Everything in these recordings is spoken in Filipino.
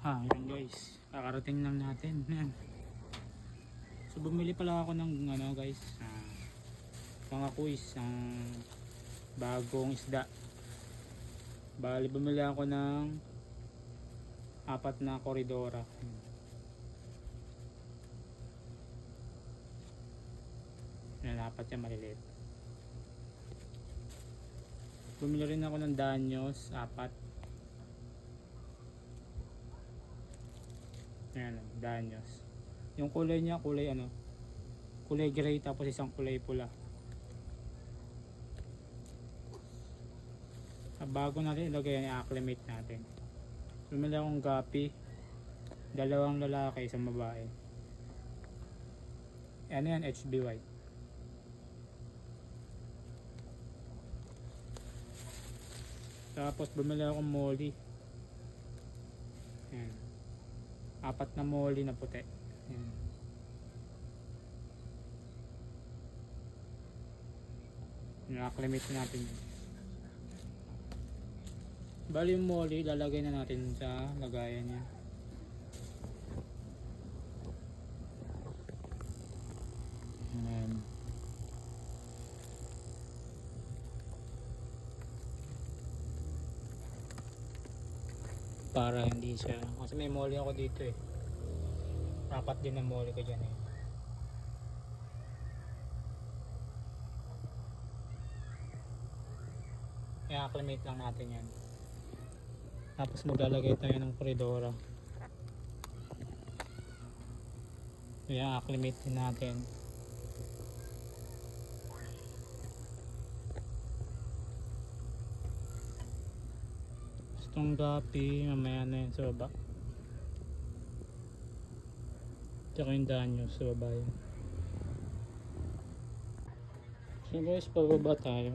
Yan guys, kakarating lang natin. Yan. So bumili pala ako ng ano guys, mga kuis, bagong isda. Bali bumili ako ng 4 na koridora. Yan, 4 yan maliliit. Bumili rin ako ng danyos, 4. Ayan, danyos. Yung kulay niya, kulay gray, tapos isang kulay pula. Bago natin ilagay, i-acclimate natin. Bumili akong gapi, 2 lalaki, 1 babae. Ano yan, HB white. Tapos bumili akong molly. Ayan, 4 na molly na puti. Ayan. I-acclimate natin yun. Bali yung molly, lalagay na natin sa lagayan niya. Ayan. Para hindi siya, kasi may molly ako dito eh. 4 din ang molly ko dyan eh. I-acclimate lang natin yan. Tapos maglalagay tayo ng koridora. I-acclimate din natin. Itong gapi, mamaya na yan sa baba. Tsaka yung danyo sa baba yan. So guys, pababa tayo.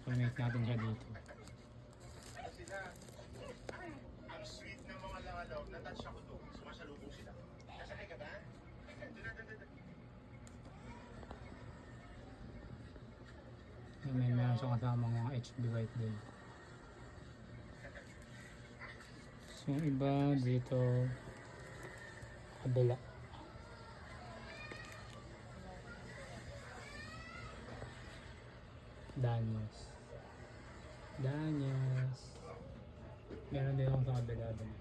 Connect natin siya dito. Ang sweet ng mga langalaw, natouch ako doon. Sumasalubong sila. Nasakay ka ba? May meron siyang kasama mga HB white din. So yung iba dito kabila. Danyos. Meron din akong sa kabila doon.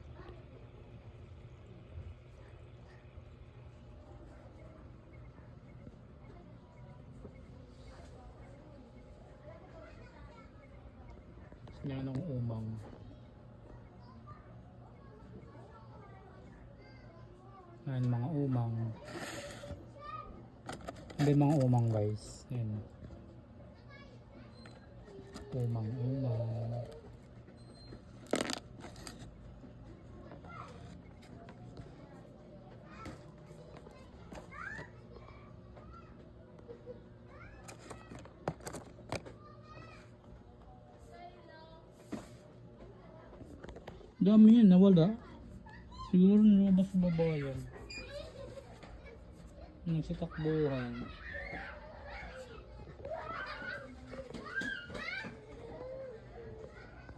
Meron akong umang. Ayan mga umang. Hindi mga umang guys. Ayan. Umang. Dami yan, nawala. Siguro nilabas sa baba yan. Nagsitakbuhan.